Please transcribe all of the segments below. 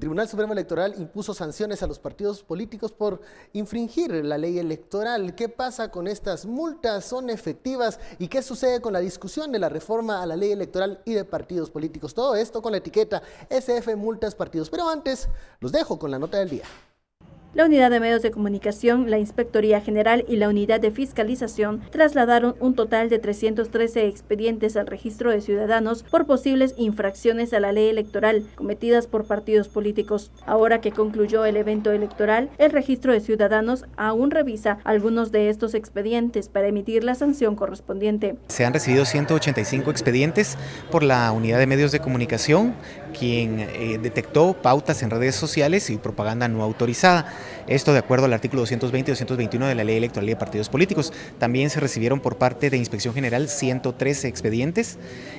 Tribunal Supremo Electoral impuso sanciones a los partidos políticos por infringir la ley electoral. ¿Qué pasa con estas multas? ¿Son efectivas? ¿Y qué sucede con la discusión de la reforma a la ley electoral y de partidos políticos? Todo esto con la etiqueta SF Multas Partidos. Pero antes, los dejo con la nota del día. La Unidad de Medios de Comunicación, la Inspectoría General y la Unidad de Fiscalización trasladaron un total de 313 expedientes al Registro de Ciudadanos por posibles infracciones a la ley electoral cometidas por partidos políticos. Ahora que concluyó el evento electoral, el Registro de Ciudadanos aún revisa algunos de estos expedientes para emitir la sanción correspondiente. Se han recibido 185 expedientes por la Unidad de Medios de Comunicación, quien detectó pautas en redes sociales y propaganda no autorizada. Esto de acuerdo al artículo 220 y 221 de la Ley Electoral y de Partidos Políticos. También se recibieron por parte de Inspección General 113 expedientes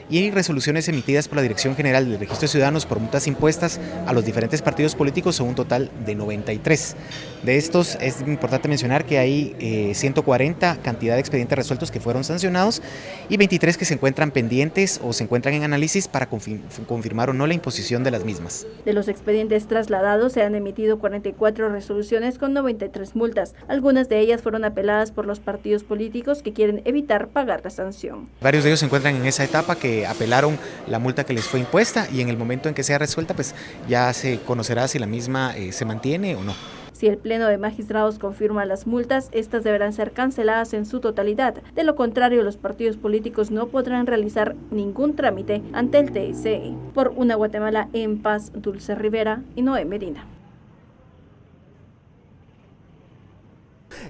y resoluciones emitidas por la Dirección General del Registro de Ciudadanos por multas impuestas a los diferentes partidos políticos son un total de 93. De estos es importante mencionar que hay 140 cantidad de expedientes resueltos que fueron sancionados y 23 que se encuentran pendientes o se encuentran en análisis para confirmar o no la imposición de las mismas. De los expedientes trasladados se han emitido 44 resoluciones con 93 multas. Algunas de ellas fueron apeladas por los partidos políticos que quieren evitar pagar la sanción. Varios de ellos se encuentran en esa etapa que apelaron la multa que les fue impuesta y en el momento en que sea resuelta pues ya se conocerá si la misma se mantiene o no. Si el Pleno de Magistrados confirma las multas, estas deberán ser canceladas en su totalidad. De lo contrario, los partidos políticos no podrán realizar ningún trámite ante el TSE. Por una Guatemala en paz, Dulce Rivera y Noé Medina.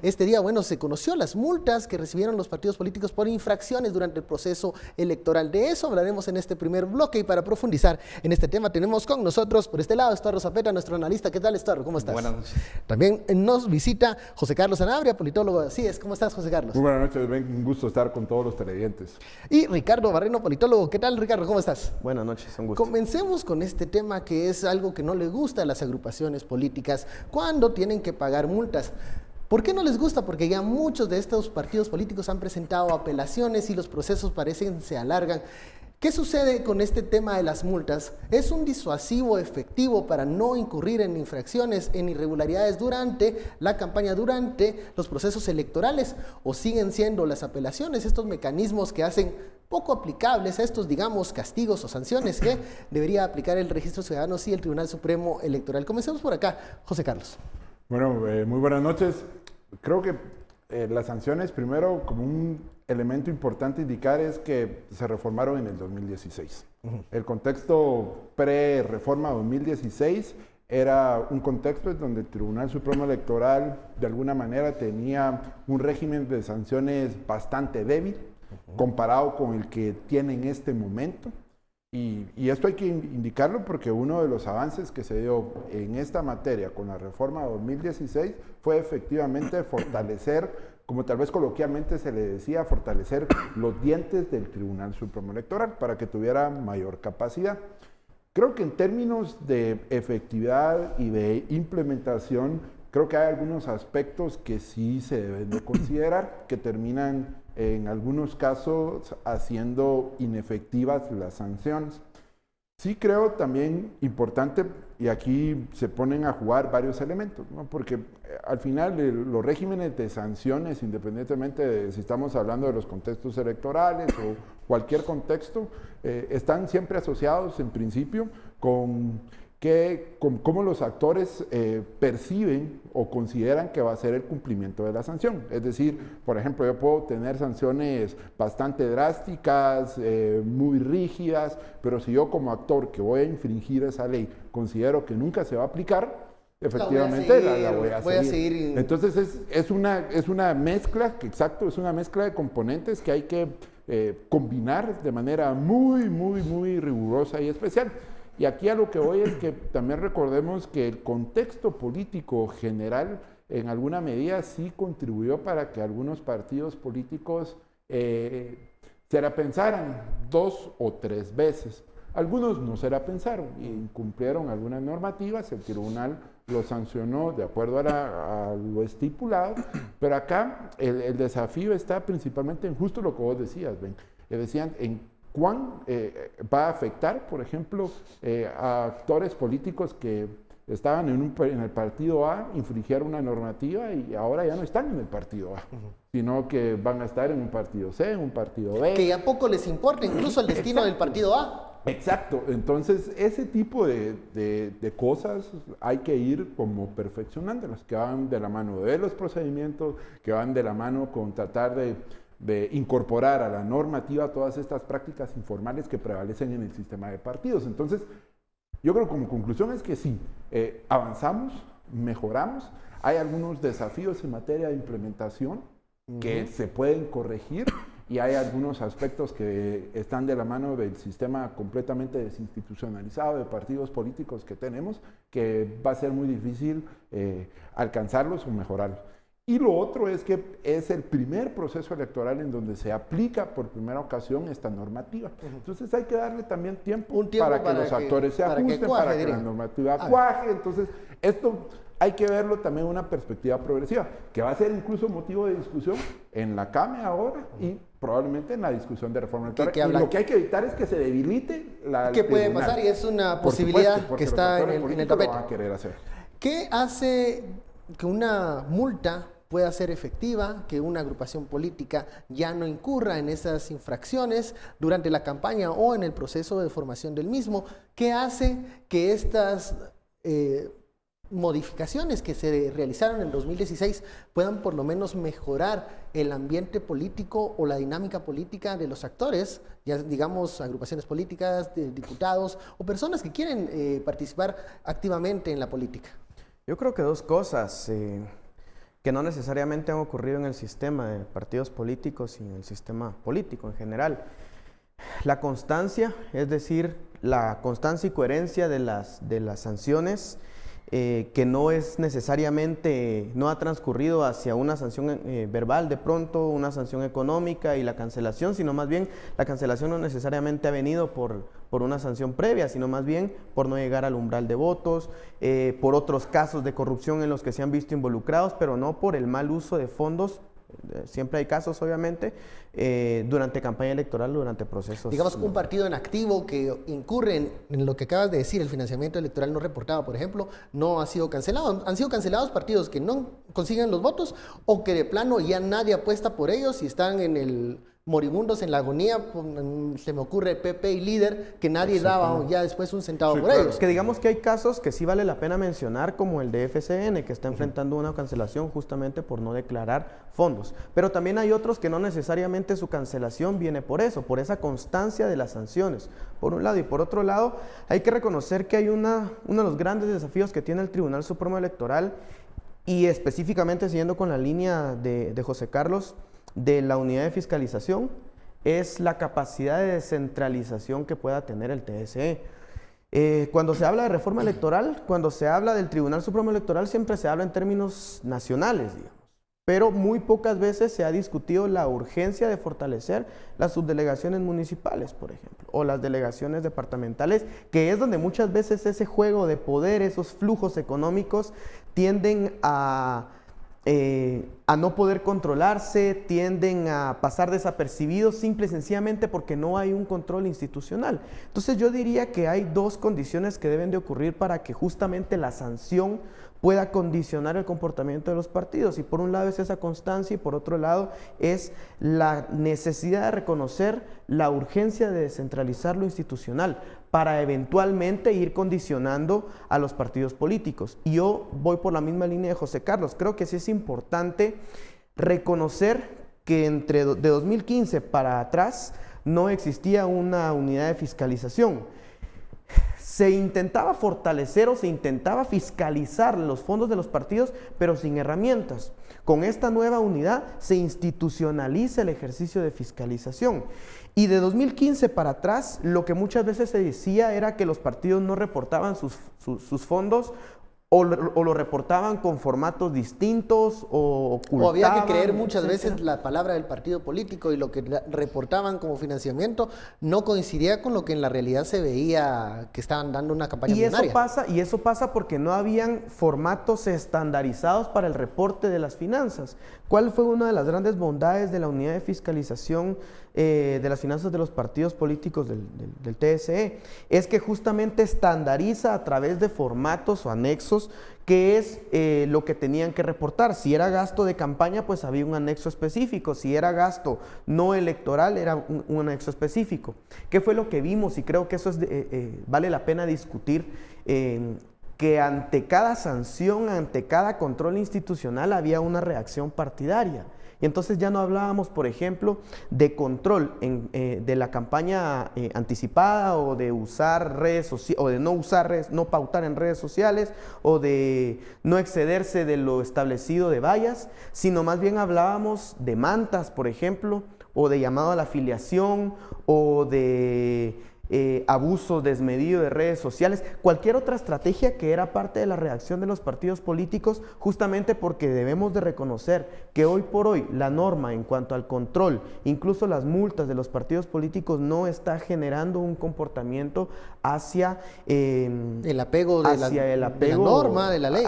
Este día, se conoció las multas que recibieron los partidos políticos por infracciones durante el proceso electoral. De eso hablaremos en este primer bloque y para profundizar en este tema tenemos con nosotros por este lado Estuardo Zapeta, nuestro analista. ¿Qué tal, Estuardo? ¿Cómo estás? Buenas noches. También nos visita José Carlos Sanabria, politólogo de CIES. ¿Cómo estás, José Carlos? Muy buenas noches, Ben. Un gusto estar con todos los televidentes. Y Ricardo Barreno, politólogo. ¿Qué tal, Ricardo? ¿Cómo estás? Buenas noches, un gusto. Comencemos con este tema que es algo que no le gusta a las agrupaciones políticas cuando tienen que pagar multas. ¿Por qué no les gusta? Porque ya muchos de estos partidos políticos han presentado apelaciones y los procesos parecen se alargan. ¿Qué sucede con este tema de las multas? ¿Es un disuasivo efectivo para no incurrir en infracciones, en irregularidades durante la campaña, durante los procesos electorales? ¿O siguen siendo las apelaciones estos mecanismos que hacen poco aplicables a estos, digamos, castigos o sanciones que debería aplicar el Registro de Ciudadanos y el Tribunal Supremo Electoral? Comencemos por acá, José Carlos. Bueno, muy buenas noches. Creo que las sanciones, primero, como un elemento importante indicar es que se reformaron en el 2016. El contexto pre-reforma 2016 era un contexto en donde el Tribunal Supremo Electoral de alguna manera tenía un régimen de sanciones bastante débil comparado con el que tiene en este momento. Y esto hay que indicarlo porque uno de los avances que se dio en esta materia con la reforma de 2016 fue efectivamente fortalecer, como tal vez coloquialmente se le decía, fortalecer los dientes del Tribunal Supremo Electoral para que tuviera mayor capacidad. Creo que en términos de efectividad y de implementación, creo que hay algunos aspectos que sí se deben de considerar, que terminan en algunos casos haciendo inefectivas las sanciones. Sí creo también importante, y aquí se ponen a jugar varios elementos, ¿no? Porque al final los regímenes de sanciones, independientemente de si estamos hablando de los contextos electorales o cualquier contexto, están siempre asociados en principio con cómo los actores perciben o consideran que va a ser el cumplimiento de la sanción. Es decir, por ejemplo, yo puedo tener sanciones bastante drásticas, muy rígidas, pero si yo como actor que voy a infringir esa ley considero que nunca se va a aplicar, efectivamente la voy a seguir. Entonces es una mezcla, es una mezcla de componentes que hay que combinar de manera muy rigurosa y especial. Y aquí a lo que voy es que también recordemos que el contexto político general en alguna medida sí contribuyó para que algunos partidos políticos se la pensaran 2 o 3 veces. Algunos no se la pensaron y incumplieron algunas normativas, el tribunal lo sancionó de acuerdo a lo estipulado, pero acá el desafío está principalmente en justo lo que vos decías, Ben. Decían en cuán va a afectar, por ejemplo, a actores políticos que estaban en el partido A, infringieron una normativa y ahora ya no están en el partido A, sino que van a estar en un partido C, en un partido B. Que a poco les importa incluso el destino del partido A. Exacto, entonces ese tipo de cosas hay que ir como perfeccionándolas, que van de la mano de los procedimientos, que van de la mano con tratar de incorporar a la normativa todas estas prácticas informales que prevalecen en el sistema de partidos. Entonces, yo creo que como conclusión es que sí, avanzamos, mejoramos, hay algunos desafíos en materia de implementación que se pueden corregir y hay algunos aspectos que están de la mano del sistema completamente desinstitucionalizado de partidos políticos que tenemos, que va a ser muy difícil alcanzarlos o mejorarlos. Y lo otro es que es el primer proceso electoral en donde se aplica por primera ocasión esta normativa. Entonces hay que darle también tiempo para que los actores se ajusten, para que la normativa cuaje. Entonces esto hay que verlo también en una perspectiva progresiva, que va a ser incluso motivo de discusión en la CAME ahora y probablemente en la discusión de reforma electoral. Y lo que hay que evitar es que se debilite la ¿Qué puede pasar? Y es una posibilidad que está en el tapete. Lo van a querer hacer. ¿Qué hace que una multa pueda ser efectiva, que una agrupación política ya no incurra en esas infracciones durante la campaña o en el proceso de formación del mismo? ¿Qué hace que estas modificaciones que se realizaron en 2016 puedan por lo menos mejorar el ambiente político o la dinámica política de los actores, ya digamos agrupaciones políticas, diputados o personas que quieren participar activamente en la política? Yo creo que dos cosas que no necesariamente han ocurrido en el sistema de partidos políticos y en el sistema político en general. La constancia, es decir, la constancia y coherencia de las sanciones, que no es necesariamente, no ha transcurrido hacia una sanción verbal de pronto, una sanción económica y la cancelación, sino más bien la cancelación no necesariamente ha venido por una sanción previa, sino más bien por no llegar al umbral de votos, por otros casos de corrupción en los que se han visto involucrados, pero no por el mal uso de fondos. Siempre hay casos, obviamente, durante campaña electoral, durante procesos. Digamos, un partido en activo que incurre en lo que acabas de decir, el financiamiento electoral no reportado, por ejemplo, no ha sido cancelado. Han sido cancelados partidos que no consiguen los votos o que de plano ya nadie apuesta por ellos y están en el moribundos en la agonía. Se me ocurre PP y Líder, que nadie daba ya después un centavo por ellos. Que digamos que hay casos que sí vale la pena mencionar, como el de FCN, que está enfrentando una cancelación justamente por no declarar fondos. Pero también hay otros que no necesariamente su cancelación viene por eso, por esa constancia de las sanciones, por un lado. Y por otro lado, hay que reconocer que hay uno de los grandes desafíos que tiene el Tribunal Supremo Electoral, y específicamente siguiendo con la línea de José Carlos, de la unidad de fiscalización, es la capacidad de descentralización que pueda tener el TSE. Cuando se habla de reforma electoral, cuando se habla del Tribunal Supremo Electoral, siempre se habla en términos nacionales, digamos, pero muy pocas veces se ha discutido la urgencia de fortalecer las subdelegaciones municipales, por ejemplo, o las delegaciones departamentales, que es donde muchas veces ese juego de poder, esos flujos económicos tienden a no poder controlarse, tienden a pasar desapercibidos simple y sencillamente porque no hay un control institucional. Entonces yo diría que hay dos condiciones que deben de ocurrir para que justamente la sanción pueda condicionar el comportamiento de los partidos, y por un lado es esa constancia y por otro lado es la necesidad de reconocer la urgencia de descentralizar lo institucional para eventualmente ir condicionando a los partidos políticos. Y yo voy por la misma línea de José Carlos. Creo que sí es importante reconocer que de 2015 para atrás no existía una unidad de fiscalización. Se intentaba fortalecer o se intentaba fiscalizar los fondos de los partidos, pero sin herramientas. Con esta nueva unidad se institucionaliza el ejercicio de fiscalización. Y de 2015 para atrás, lo que muchas veces se decía era que los partidos no reportaban sus fondos o lo reportaban con formatos distintos o ocultaban. O había que creer muchas veces la palabra del partido político y lo que reportaban como financiamiento no coincidía con lo que en la realidad se veía que estaban dando una campaña millonaria. Y eso pasa porque no habían formatos estandarizados para el reporte de las finanzas. ¿Cuál fue una de las grandes bondades de la unidad de fiscalización de las finanzas de los partidos políticos del TSE? Es que justamente estandariza a través de formatos o anexos qué es lo que tenían que reportar. Si era gasto de campaña, pues había un anexo específico. Si era gasto no electoral, era un anexo específico. ¿Qué fue lo que vimos? Y creo que eso vale la pena discutir. Que ante cada sanción, ante cada control institucional había una reacción partidaria. Y entonces ya no hablábamos, por ejemplo, de control de la campaña anticipada o de usar redes sociales, o de no usar redes, no pautar en redes sociales, o de no excederse de lo establecido de vallas, sino más bien hablábamos de mantas, por ejemplo, o de llamado a la afiliación, o de abuso desmedido de redes sociales, cualquier otra estrategia que era parte de la reacción de los partidos políticos, justamente porque debemos de reconocer que hoy por hoy la norma en cuanto al control, incluso las multas de los partidos políticos, no está generando un comportamiento hacia el apego de la norma, de la ley,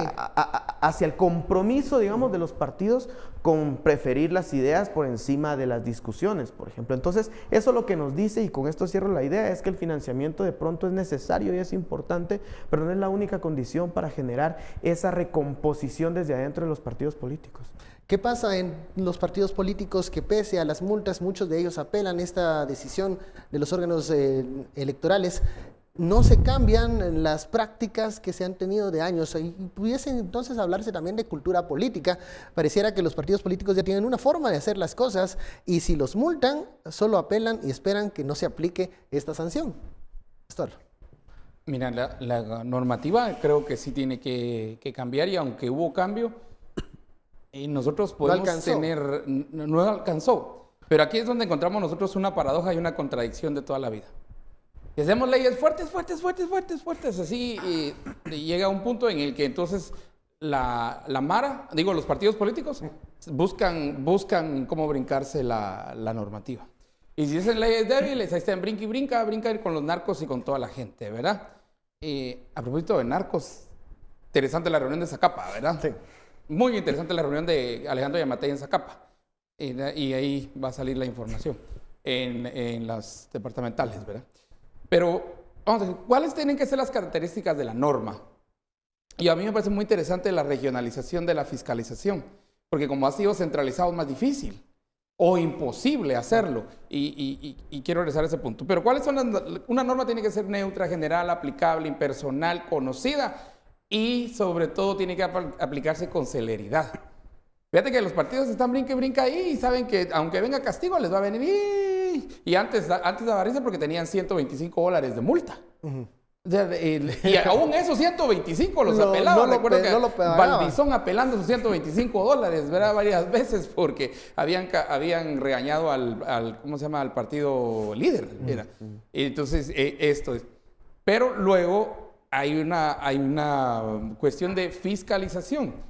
hacia el compromiso, digamos, de los partidos con preferir las ideas por encima de las discusiones, por ejemplo. Entonces, eso lo que nos dice, y con esto cierro la idea, es que el financiamiento de pronto es necesario y es importante, pero no es la única condición para generar esa recomposición desde adentro de los partidos políticos. ¿Qué pasa en los partidos políticos que pese a las multas, muchos de ellos apelan esta decisión de los órganos electorales? No se cambian las prácticas que se han tenido de años y pudiese entonces hablarse también de cultura política. Pareciera que los partidos políticos ya tienen una forma de hacer las cosas y si los multan, solo apelan y esperan que no se aplique esta sanción. Pastor. Mira, la normativa creo que sí tiene que cambiar y aunque hubo cambio, nosotros podemos no alcanzó. Pero aquí es donde encontramos nosotros una paradoja y una contradicción de toda la vida. Y hacemos leyes fuertes, así, y llega un punto en el que entonces la mara, los partidos políticos, buscan cómo brincarse la normativa. Y si hacen leyes débiles, ahí están brinca y brinca con los narcos y con toda la gente, ¿verdad? A propósito de narcos, interesante la reunión de Zacapa, ¿verdad? Sí. Muy interesante la reunión de Alejandro Yamatei en Zacapa. Y ahí va a salir la información en las departamentales, ¿verdad? Pero, vamos a ver, ¿cuáles tienen que ser las características de la norma? Y a mí me parece muy interesante la regionalización de la fiscalización, porque como ha sido centralizado es más difícil o imposible hacerlo, y quiero regresar a ese punto. Pero ¿cuáles son una norma tiene que ser neutra, general, aplicable, impersonal, conocida, y sobre todo tiene que aplicarse con celeridad? Fíjate que los partidos están brinca ahí y saben que aunque venga castigo les va a venir. Y antes daba risa porque tenían $125 de multa. Uh-huh. Y aún esos 125 los apelaban. Recuerdo que Valdizón apelando sus $125, ¿verdad? Varias veces porque habían regañado al ¿cómo se llama? Al partido líder. ¿Verdad? Uh-huh. Entonces, esto es. Pero luego hay una cuestión de fiscalización.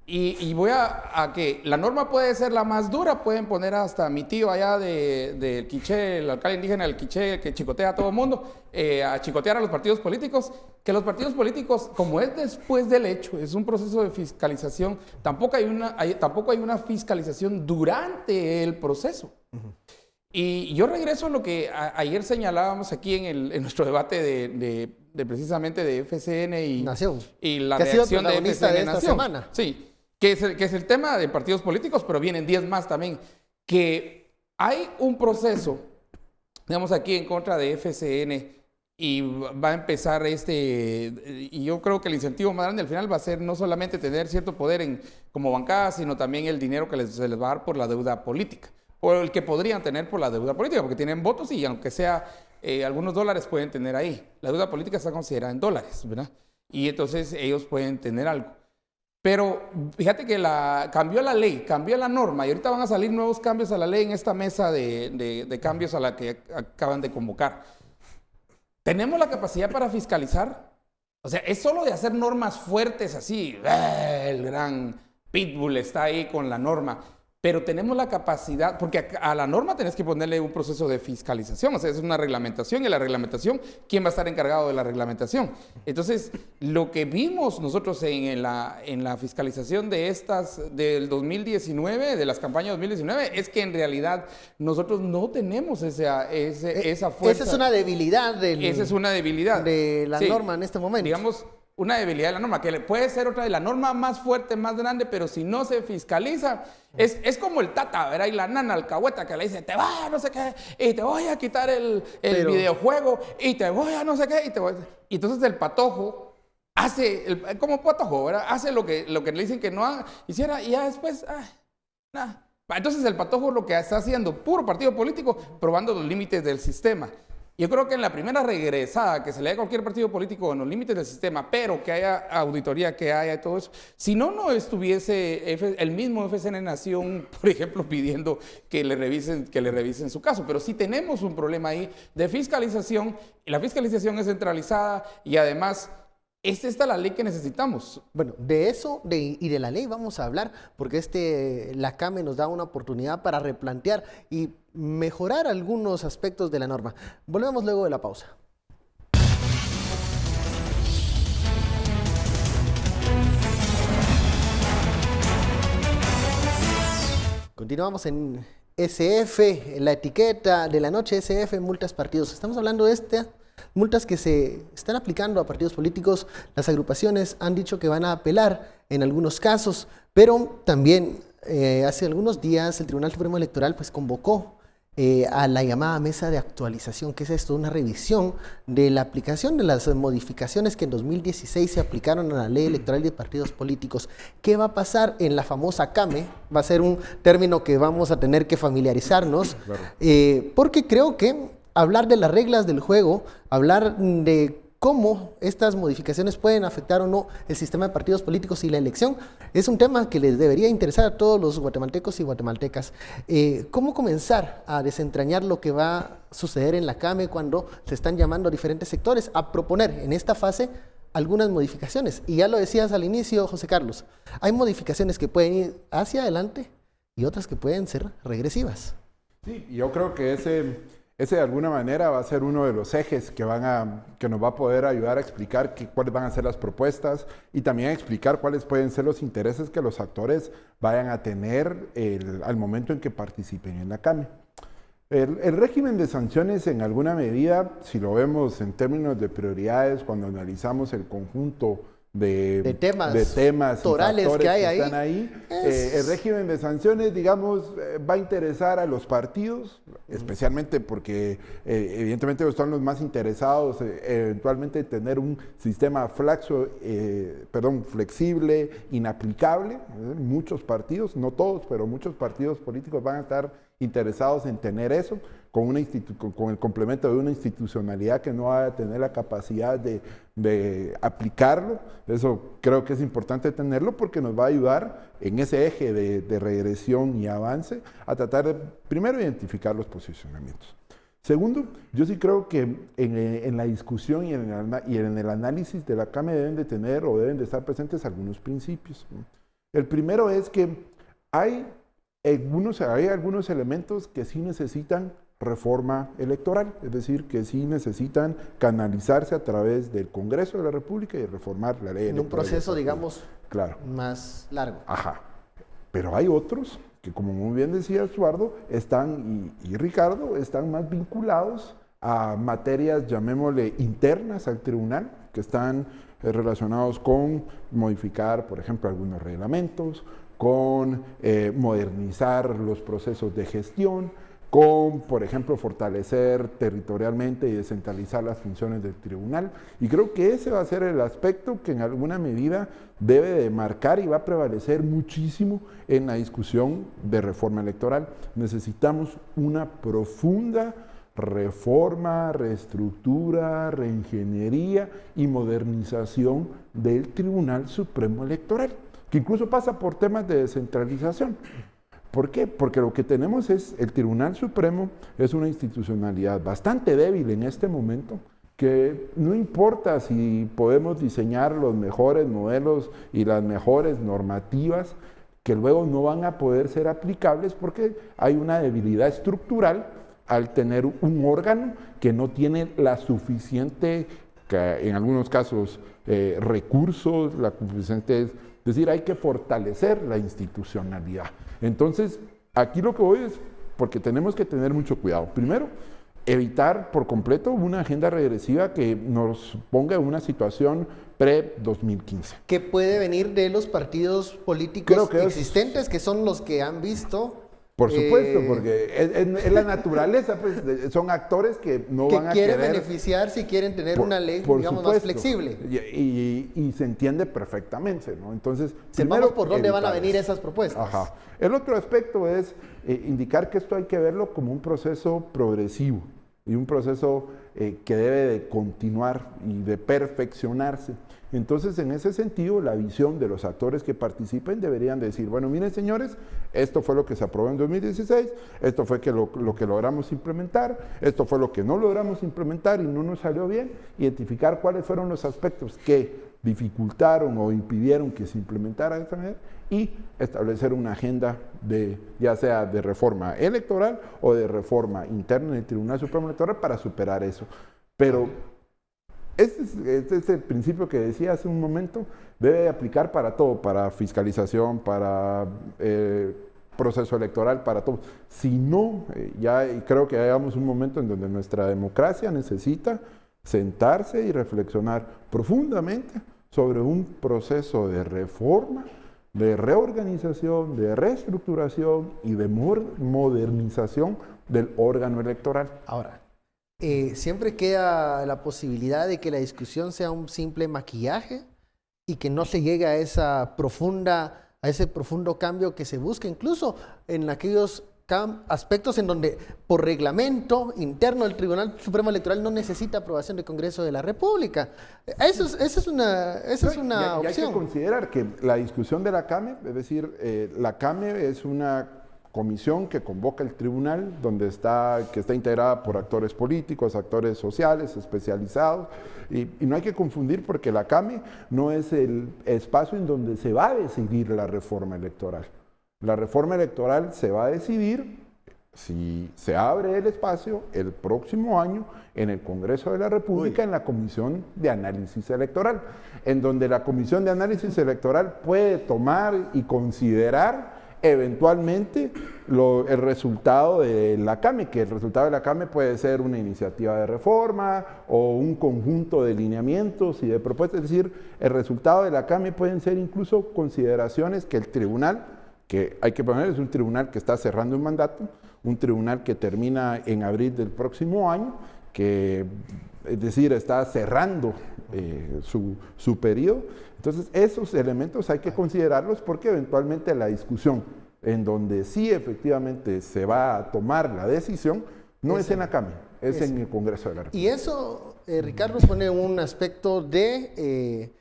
Y voy a que la norma puede ser la más dura, pueden poner hasta mi tío allá del Quiché, el alcalde indígena del Quiché, que chicotea a todo el mundo, a chicotear a los partidos políticos, que los partidos políticos, como es después del hecho, es un proceso de fiscalización, tampoco hay una fiscalización durante el proceso. Uh-huh. Y yo regreso a lo que ayer señalábamos aquí en nuestro debate de precisamente de FCN y Nación, y la reacción de FCN de esta semana. Sí. Que es el tema de partidos políticos, pero vienen 10 más también, que hay un proceso, digamos aquí en contra de FCN, y va a empezar y yo creo que el incentivo más grande al final va a ser no solamente tener cierto poder como bancada, sino también el dinero que se les va a dar por la deuda política, o el que podrían tener por la deuda política, porque tienen votos y aunque sea algunos dólares pueden tener ahí. La deuda política está considerada en dólares, ¿verdad? Y entonces ellos pueden tener algo. Pero fíjate que cambió la ley, cambió la norma y ahorita van a salir nuevos cambios a la ley en esta mesa de cambios a la que acaban de convocar. ¿Tenemos la capacidad para fiscalizar? O sea, es solo de hacer normas fuertes así, el gran pitbull está ahí con la norma, pero tenemos la capacidad, porque a la norma tenés que ponerle un proceso de fiscalización, o sea, es una reglamentación, y la reglamentación, ¿quién va a estar encargado de la reglamentación? Entonces, lo que vimos nosotros en la fiscalización de del 2019, de las campañas 2019, es que en realidad nosotros no tenemos esa fuerza. Esa es una debilidad Esa es una debilidad de la norma en este momento. Digamos, una debilidad de la norma, que puede ser otra de la norma más fuerte, más grande, pero si no se fiscaliza, es como el tata, ¿verdad? Y la nana alcahueta que le dice, te va, no sé qué, y te voy a quitar el videojuego, y te voy a no sé qué, y entonces el patojo hace, como patojo, ¿verdad? Hace lo que le dicen que no hiciera, y ya después, nada. Entonces el patojo lo que está haciendo, puro partido político, probando los límites del sistema. Yo creo que en la primera regresada que se le dé a cualquier partido político en los límites del sistema, pero que haya auditoría, que haya todo eso, si no estuviese el mismo FCN Nación, por ejemplo, pidiendo que le revisen su caso. Pero sí tenemos un problema ahí de fiscalización, y la fiscalización es centralizada, y además ¿es esta la ley que necesitamos? Bueno, de eso y de la ley vamos a hablar, porque la CAME nos da una oportunidad para replantear y mejorar algunos aspectos de la norma. Volvemos luego de la pausa. Continuamos en SF, la etiqueta de la noche SF, multas partidos. Estamos hablando de multas que se están aplicando a partidos políticos. Las agrupaciones han dicho que van a apelar en algunos casos, pero también hace algunos días el Tribunal Supremo Electoral pues convocó a la llamada mesa de actualización. ¿Qué es esto? Una revisión de la aplicación de las modificaciones que en 2016 se aplicaron a la ley electoral de partidos políticos. ¿Qué va a pasar en la famosa CAME? Va a ser un término que vamos a tener que familiarizarnos, claro. Porque creo que hablar de las reglas del juego, hablar de cómo estas modificaciones pueden afectar o no el sistema de partidos políticos y la elección, es un tema que les debería interesar a todos los guatemaltecos y guatemaltecas. ¿Cómo comenzar a desentrañar lo que va a suceder en la CAME cuando se están llamando a diferentes sectores a proponer en esta fase algunas modificaciones? Y ya lo decías al inicio, José Carlos, hay modificaciones que pueden ir hacia adelante y otras que pueden ser regresivas. Sí, yo creo que ese de alguna manera va a ser uno de los ejes que nos va a poder ayudar a explicar cuáles van a ser las propuestas y también a explicar cuáles pueden ser los intereses que los actores vayan a tener al momento en que participen en la CAME. El régimen de sanciones en alguna medida, si lo vemos en términos de prioridades, cuando analizamos el conjunto de temas torales que están ahí. El régimen de sanciones, digamos, va a interesar a los partidos, especialmente porque evidentemente están los más interesados eventualmente en tener un sistema flexible, inaplicable. Muchos partidos, no todos, pero muchos partidos políticos van a estar interesados en tener eso, con el complemento de una institucionalidad que no va a tener la capacidad de aplicarlo. Eso creo que es importante tenerlo porque nos va a ayudar en ese eje de regresión y avance a tratar de, primero, identificar los posicionamientos. Segundo, yo sí creo que en la discusión y en el análisis de la CAME deben de estar presentes algunos principios. El primero es que hay algunos elementos que sí necesitan reforma electoral, es decir, que sí necesitan canalizarse a través del Congreso de la República y reformar la ley electoral. En un proceso, digamos, claro, más largo. Ajá. Pero hay otros que, como muy bien decía Eduardo, y Ricardo, están más vinculados a materias, llamémosle, internas al tribunal, que están relacionados con modificar, por ejemplo, algunos reglamentos, con modernizar los procesos de gestión, con, por ejemplo, fortalecer territorialmente y descentralizar las funciones del tribunal. Y creo que ese va a ser el aspecto que en alguna medida debe de marcar y va a prevalecer muchísimo en la discusión de reforma electoral. Necesitamos una profunda reforma, reestructura, reingeniería y modernización del Tribunal Supremo Electoral, que incluso pasa por temas de descentralización. ¿Por qué? Porque lo que tenemos es, el Tribunal Supremo es una institucionalidad bastante débil en este momento, que no importa si podemos diseñar los mejores modelos y las mejores normativas, que luego no van a poder ser aplicables porque hay una debilidad estructural al tener un órgano que no tiene la suficiente, en algunos casos, recursos, la suficiente, es decir, hay que fortalecer la institucionalidad. Entonces, aquí lo que voy es, porque tenemos que tener mucho cuidado. Primero, evitar por completo una agenda regresiva que nos ponga en una situación pre-2015. Que puede venir de los partidos políticos existentes, que son los que han visto. Por supuesto, porque es la naturaleza, pues son actores que no van a querer... Que quieren beneficiar si quieren tener una ley, digamos, más flexible. Y se entiende perfectamente, ¿no? Entonces, sepamos por dónde van a venir esas propuestas. Ajá. El otro aspecto es indicar que esto hay que verlo como un proceso progresivo y un proceso que debe de continuar y de perfeccionarse. Entonces, en ese sentido, la visión de los actores que participen deberían decir, bueno, miren señores, esto fue lo que se aprobó en 2016, esto fue lo que logramos implementar, esto fue lo que no logramos implementar y no nos salió bien, identificar cuáles fueron los aspectos que dificultaron o impidieron que se implementara de esta manera y establecer una agenda ya sea de reforma electoral o de reforma interna en el Tribunal Supremo Electoral para superar eso. Pero este es el principio que decía hace un momento, debe aplicar para todo, para fiscalización, para proceso electoral, para todo. Si no, ya creo que llegamos a un momento en donde nuestra democracia necesita sentarse y reflexionar profundamente sobre un proceso de reforma, de reorganización, de reestructuración y de modernización del órgano electoral. Ahora, siempre queda la posibilidad de que la discusión sea un simple maquillaje y que no se llegue a ese profundo cambio que se busca, incluso en aquellos aspectos en donde por reglamento interno el Tribunal Supremo Electoral no necesita aprobación del Congreso de la República. Esa es una opción. Hay que considerar que la discusión de la CAME, es decir, la CAME es una comisión que convoca el tribunal, que está integrada por actores políticos, actores sociales, especializados, y no hay que confundir porque la CAME no es el espacio en donde se va a decidir la reforma electoral. La reforma electoral se va a decidir si se abre el espacio el próximo año en el Congreso de la República, en la Comisión de Análisis Electoral, en donde la Comisión de Análisis Electoral puede tomar y considerar eventualmente el resultado de la CAME, que el resultado de la CAME puede ser una iniciativa de reforma o un conjunto de lineamientos y de propuestas, es decir, el resultado de la CAME pueden ser incluso consideraciones que el tribunal, que hay que poner, es un tribunal que está cerrando un mandato, un tribunal que termina en abril del próximo año, que es decir, está cerrando su periodo. Entonces, esos elementos hay que considerarlos porque eventualmente la discusión en donde sí efectivamente se va a tomar la decisión, no es en la CAME, es en el Congreso de la República. Y eso, Ricardo, pone un aspecto de,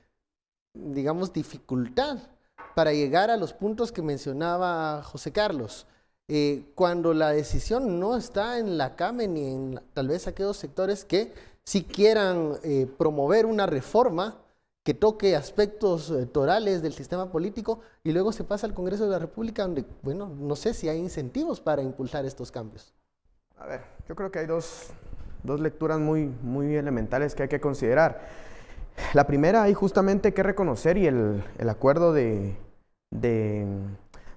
digamos, dificultad para llegar a los puntos que mencionaba José Carlos. Cuando la decisión no está en la CAME ni en tal vez aquellos sectores que sí quieran promover una reforma que toque aspectos torales del sistema político y luego se pasa al Congreso de la República donde, bueno, no sé si hay incentivos para impulsar estos cambios. A ver, yo creo que hay dos lecturas muy elementales que hay que considerar. La primera, hay justamente que reconocer y el acuerdo de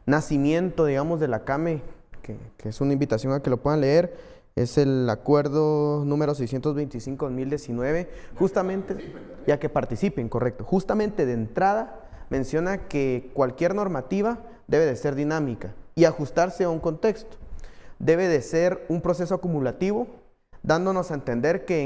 nacimiento, digamos, de la CAME, que es una invitación a que lo puedan leer, es el acuerdo número 625-2019, justamente, ya que participen, correcto. Justamente de entrada menciona que cualquier normativa debe de ser dinámica y ajustarse a un contexto. Debe de ser un proceso acumulativo, dándonos a entender que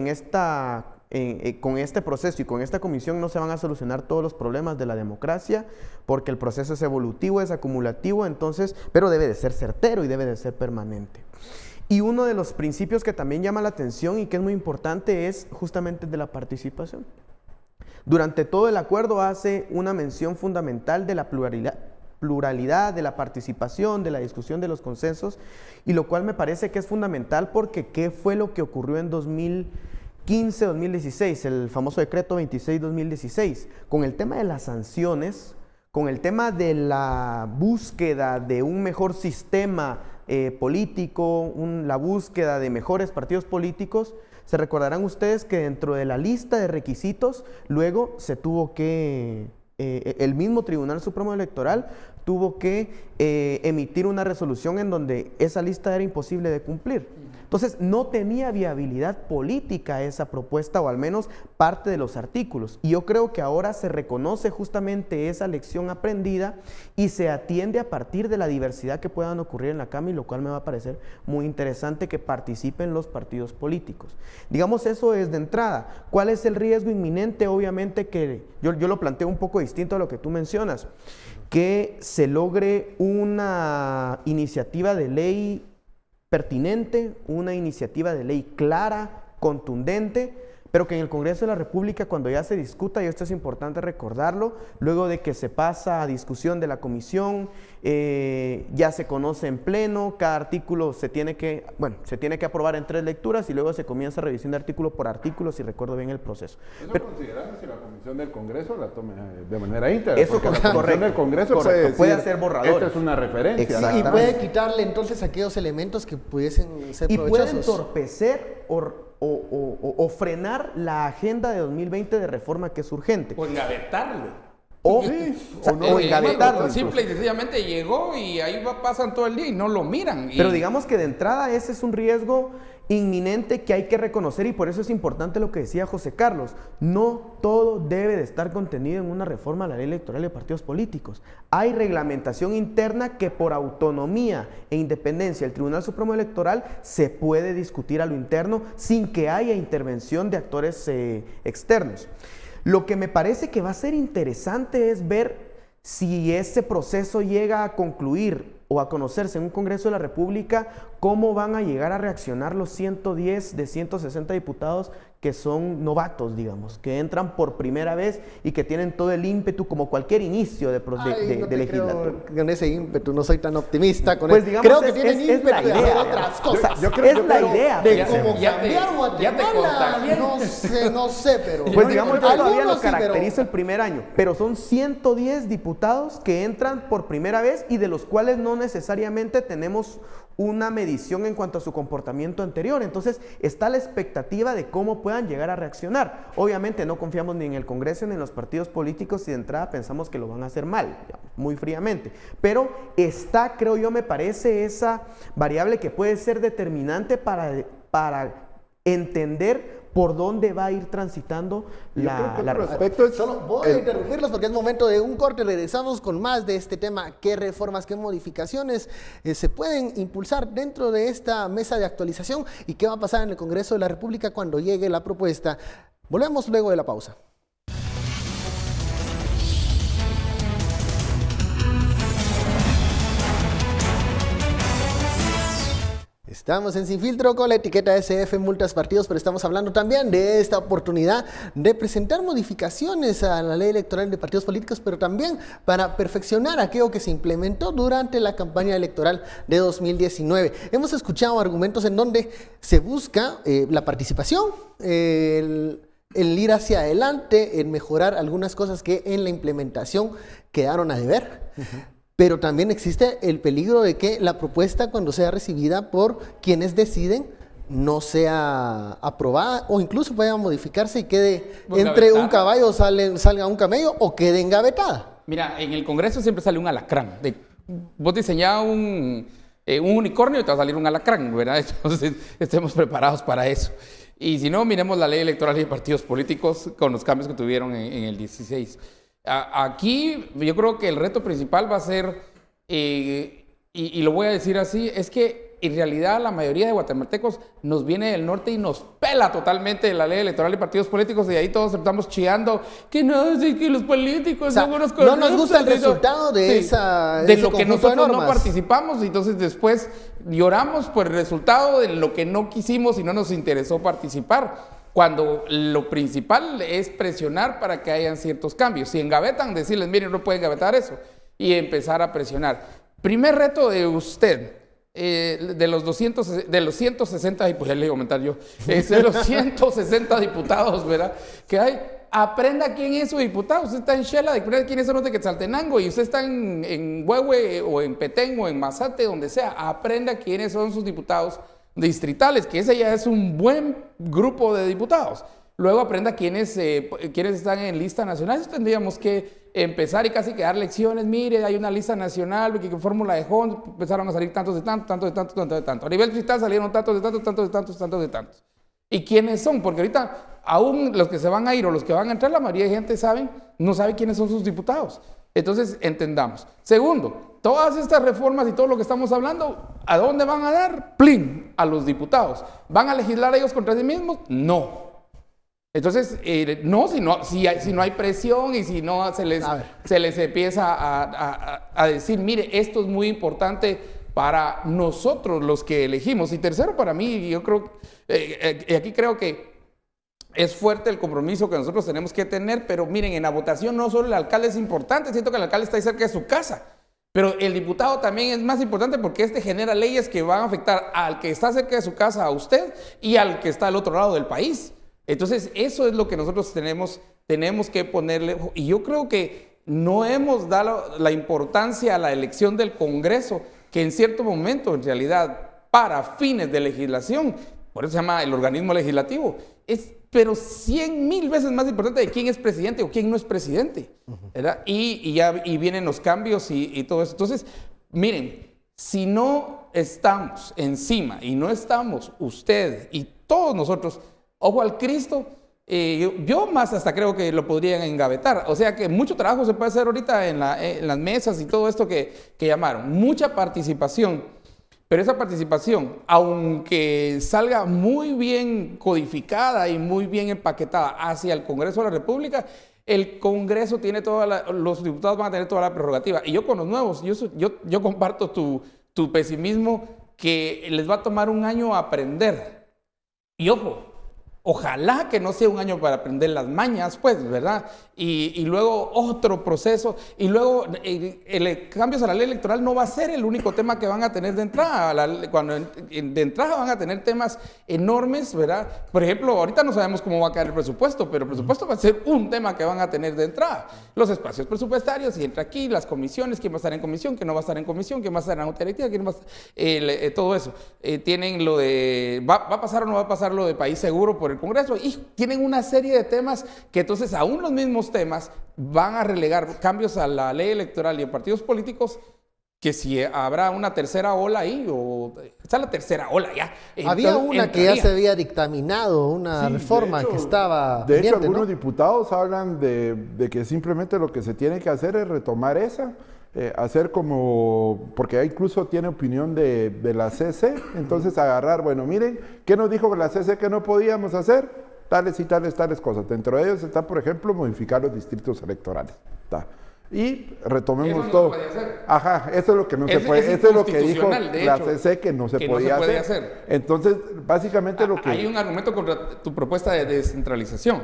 con este proceso y con esta comisión no se van a solucionar todos los problemas de la democracia, porque el proceso es evolutivo, es acumulativo, entonces, pero debe de ser certero y debe de ser permanente. Y uno de los principios que también llama la atención y que es muy importante es justamente el de la participación. Durante todo el acuerdo hace una mención fundamental de la pluralidad, de la participación, de la discusión, de los consensos, y lo cual me parece que es fundamental porque ¿qué fue lo que ocurrió en 2015-2016, el famoso decreto 26-2016? Con el tema de las sanciones, con el tema de la búsqueda de un mejor sistema político, la búsqueda de mejores partidos políticos, se recordarán ustedes que dentro de la lista de requisitos, luego se tuvo que, el mismo Tribunal Supremo Electoral tuvo que emitir una resolución en donde esa lista era imposible de cumplir. Entonces, no tenía viabilidad política esa propuesta, o al menos parte de los artículos. Y yo creo que ahora se reconoce justamente esa lección aprendida y se atiende a partir de la diversidad que puedan ocurrir en la CAMI, lo cual me va a parecer muy interesante que participen los partidos políticos. Digamos, eso es de entrada. ¿Cuál es el riesgo inminente? Obviamente que yo lo planteo un poco distinto a lo que tú mencionas, que se logre una iniciativa de ley pertinente, una iniciativa de ley clara, contundente, pero que en el Congreso de la República, cuando ya se discuta, y esto es importante recordarlo, luego de que se pasa a discusión de la comisión, ya se conoce en pleno, cada artículo se tiene que aprobar en 3 lecturas y luego se comienza revisión de artículo por artículo, si recuerdo bien el proceso. Eso considerando si la comisión del Congreso la tome de manera íntegra. Eso porque la comisión del Congreso puede hacer borradores. Esta es una referencia. Sí, y puede quitarle entonces aquellos elementos que pudiesen ser provechosos. Y puede entorpecer o frenar la agenda de 2020 de reforma que es urgente. O engavetarlo. O engavetarlo. Simple y sencillamente llegó y ahí pasan todo el día y no lo miran. Pero digamos que de entrada ese es un riesgo inminente que hay que reconocer, y por eso es importante lo que decía José Carlos. No todo debe de estar contenido en una reforma a la ley electoral de partidos políticos. Hay reglamentación interna que por autonomía e independencia del Tribunal Supremo Electoral se puede discutir a lo interno sin que haya intervención de actores externos. Lo que me parece que va a ser interesante es ver si ese proceso llega a concluir o a conocerse en un Congreso de la República, cómo van a llegar a reaccionar los 110 de 160 diputados que son novatos, digamos, que entran por primera vez y que tienen todo el ímpetu como cualquier inicio de legislatura. Con ese ímpetu no soy tan optimista. Pues digamos, creo que tienen ímpetu de hacer otras cosas. Yo creo es la idea. De cómo cambiar Guatemala, no sé, pero... Pues digamos, yo todavía lo caracterizo el primer año, pero son 110 diputados que entran por primera vez y de los cuales no necesariamente tenemos una medición en cuanto a su comportamiento anterior. Entonces está la expectativa de cómo puedan llegar a reaccionar. Obviamente no confiamos ni en el Congreso ni en los partidos políticos, y de entrada pensamos que lo van a hacer mal, muy fríamente. Pero está, creo yo, me parece, esa variable que puede ser determinante para entender por dónde va a ir transitando la respecto. Solo voy a interrumpirlos porque es momento de un corte. Regresamos con más de este tema. ¿Qué reformas, qué modificaciones se pueden impulsar dentro de esta mesa de actualización? ¿Y qué va a pasar en el Congreso de la República cuando llegue la propuesta? Volvemos luego de la pausa. Estamos en Sin Filtro con la etiqueta SF Multas Partidos, pero estamos hablando también de esta oportunidad de presentar modificaciones a la ley electoral de partidos políticos, pero también para perfeccionar aquello que se implementó durante la campaña electoral de 2019. Hemos escuchado argumentos en donde se busca la participación, el ir hacia adelante, el mejorar algunas cosas que en la implementación quedaron a deber. Pero también existe el peligro de que la propuesta, cuando sea recibida por quienes deciden, no sea aprobada o incluso pueda modificarse y quede entre un caballo salga un camello o quede engavetada. Mira, en el Congreso siempre sale un alacrán. Vos diseñás un unicornio y te va a salir un alacrán, ¿verdad? Entonces estemos preparados para eso. Y si no, miremos la ley electoral de partidos políticos con los cambios que tuvieron en el 16. Aquí yo creo que el reto principal va a ser, y lo voy a decir así, es que en realidad la mayoría de guatemaltecos nos viene del norte y nos pela totalmente la ley electoral de partidos políticos, y ahí todos estamos chillando que no, sí, que los políticos son unos corruptos. No nos gusta el resultado de de lo que nosotros no participamos, y entonces después lloramos por el resultado de lo que no quisimos y no nos interesó participar. Cuando lo principal es presionar para que hayan ciertos cambios. Si engavetan, decirles, miren, no pueden engavetar eso, y empezar a presionar. Primer reto de usted, de los 160, pues ya le iba a comentar yo, de los 160 diputados, ¿verdad?, que hay, aprenda quién es su diputado. Usted está en Xela, aprenda quiénes son los de Quetzaltenango, y usted está en Huehue o en Petén o en Mazate, donde sea, aprenda quiénes son sus diputados distritales, que ese ya es un buen grupo de diputados. Luego aprenda quiénes están en lista nacional. Tendríamos que empezar y casi que dar lecciones. Mire, hay una lista nacional, que fórmula de Hond, empezaron a salir tantos de tantos, tantos de tantos, tantos de tantos. A nivel distrital salieron tantos de tantos, tantos de tantos, tantos de tantos. ¿Y quiénes son? Porque ahorita, aún los que se van a ir o los que van a entrar, la mayoría de gente no sabe quiénes son sus diputados. Entonces, entendamos. Segundo, todas estas reformas y todo lo que estamos hablando, ¿a dónde van a dar? ¡Plin! A los diputados. ¿Van a legislar ellos contra sí mismos? No. Entonces, si no hay presión y si no se les empieza a decir, mire, esto es muy importante para nosotros los que elegimos. Y tercero, para mí, yo creo, aquí creo que es fuerte el compromiso que nosotros tenemos que tener, pero miren, en la votación no solo el alcalde es importante, siento que el alcalde está ahí cerca de su casa, pero el diputado también es más importante porque genera leyes que van a afectar al que está cerca de su casa, a usted, y al que está al otro lado del país. Entonces, eso es lo que nosotros tenemos que ponerle, y yo creo que no hemos dado la importancia a la elección del Congreso, que en cierto momento, en realidad, para fines de legislación, por eso se llama el organismo legislativo, pero 100,000 veces más importante de quién es presidente o quién no es presidente, ¿verdad? Y vienen los cambios y todo eso. Entonces, miren, si no estamos encima y no estamos usted y todos nosotros, ojo al Cristo, yo más hasta creo que lo podrían engavetar. O sea que mucho trabajo se puede hacer ahorita en las mesas y todo esto que llamaron. Mucha participación, pero esa participación, aunque salga muy bien codificada y muy bien empaquetada hacia el Congreso de la República, el Congreso tiene los diputados van a tener toda la prerrogativa. Y yo con los nuevos, yo comparto tu pesimismo que les va a tomar un año aprender. Y ojo, ojalá que no sea un año para aprender las mañas, pues, ¿verdad? Y luego otro proceso, y luego el cambios a la ley electoral no va a ser el único tema que van a tener de entrada. De entrada van a tener temas enormes, ¿verdad? Por ejemplo, ahorita no sabemos cómo va a caer el presupuesto, pero el presupuesto va a ser un tema que van a tener de entrada. Los espacios presupuestarios, y entra aquí, las comisiones, quién va a estar en comisión, quién no va a estar en comisión, quién va a estar en autoridad directiva, quién va a estar, todo eso. Tienen lo de, ¿va a pasar o no va a pasar lo de país seguro por el Congreso? Y tienen una serie de temas que entonces aún los mismos temas van a relegar cambios a la ley electoral y a partidos políticos, que si habrá una tercera ola ahí, o está la tercera ola ya. Había una que ya se había dictaminado, una reforma que estaba de hecho, pendiente, algunos ¿no? diputados hablan de que simplemente lo que se tiene que hacer es retomar esa, hacer como, porque incluso tiene opinión de la CC, entonces agarrar, bueno, miren, ¿qué nos dijo la CC que no podíamos hacer? Tales y tales cosas. Dentro de ellos está, por ejemplo, modificar los distritos electorales. ¿Tá? Y retomemos eso todo. No se puede hacer. Ajá, eso es lo que no se puede. Eso es lo que dijo la CC que no se podía hacer. Entonces, básicamente lo que... Hay un argumento contra tu propuesta de descentralización.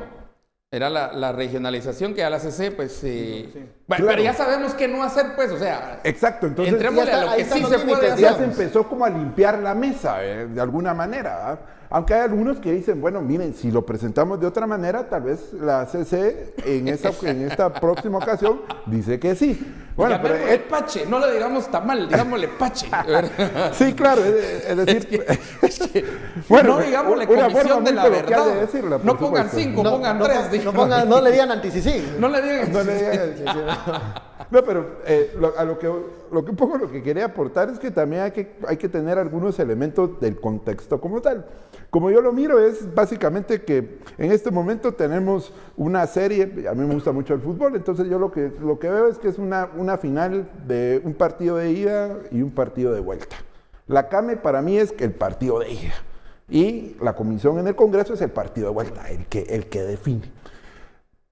Era la regionalización que a la CC, pues... Bueno, claro. Pero ya sabemos qué no hacer, pues, o sea... Exacto, entonces... Entrémosle a lo que sí se puede hacer. Ya se empezó como a limpiar la mesa, de alguna manera, ¿eh? Aunque hay algunos que dicen, bueno, miren, si lo presentamos de otra manera, tal vez la CC en esta próxima ocasión dice que sí. Bueno, pero pache, no le digamos tamal, digámosle pache. Sí, claro, es decir... bueno, no digámosle comisión de la verdad. De decirla, no pongan 5, pongan 3. No le digan anti-CICIG. No le digan No, pero lo que un poco lo que quería aportar es que también hay que tener algunos elementos del contexto como tal. Como yo lo miro, es básicamente que en este momento tenemos una serie, a mí me gusta mucho el fútbol, entonces yo lo que veo es que es una final de un partido de ida y un partido de vuelta. La CAME para mí es el partido de ida y la comisión en el Congreso es el partido de vuelta, el que define.